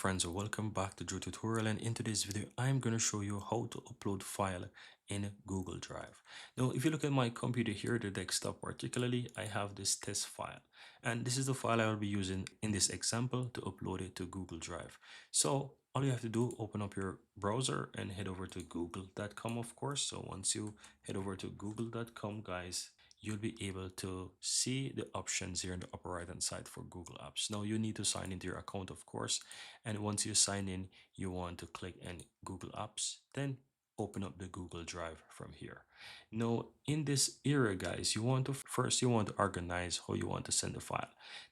friends, welcome back to Drew Tutorial, and in today's video I'm going to show you how to upload file in Google Drive. Now if you look at my computer here, the desktop particularly, I have this test file, and this is the file I will be using in this example to upload it to Google Drive. So all you have to do, open up your browser and head over to google.com, of course. So once you head over to google.com, guys, you'll be able to see the options here in the upper right hand side for Google Apps. Now you need to sign into your account, of course, and once you sign in, you want to click on Google Apps, then open up the Google Drive from here. Now in this area, guys, you want to organize how you want to send the file.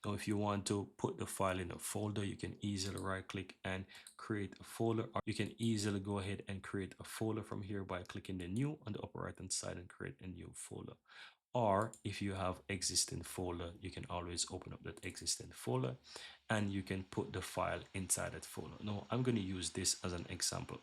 Now if you want to put the file in a folder, you can easily right click and create a folder, or you can easily go ahead and create a folder from here by clicking the new on the upper right hand side and create a new folder. Or if you have existing folder, you can always open up that existing folder and you can put the file inside that folder. Now I'm going to use this as an example.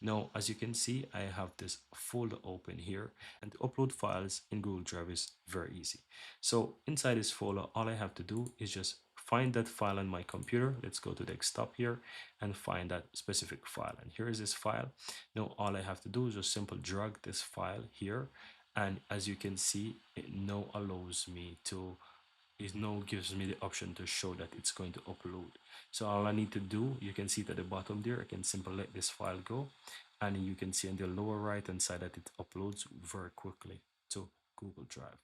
Now as you can see, I have this folder open here, and to upload files in Google Drive is very easy. So inside this folder, all I have to do is just find that file on my computer. Let's go to desktop here and find that specific file, and here is this file. Now all I have to do is just simply drag this file here, and as you can see, it now allows me to, it now gives me the option to show that it's going to upload. So all I need to do, you can see it at the bottom there, I can simply let this file go, and you can see on the lower right hand side that it uploads very quickly to Google Drive.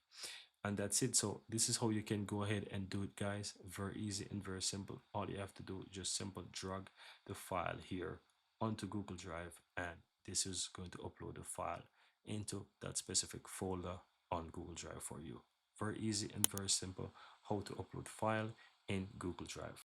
And that's it. So this is how you can go ahead and do it, guys. Very easy and very simple. All you have to do, just simply drag the file here onto Google Drive, and this is going to upload the file into that specific folder on Google Drive for you. Very easy and very simple how to upload file in Google Drive.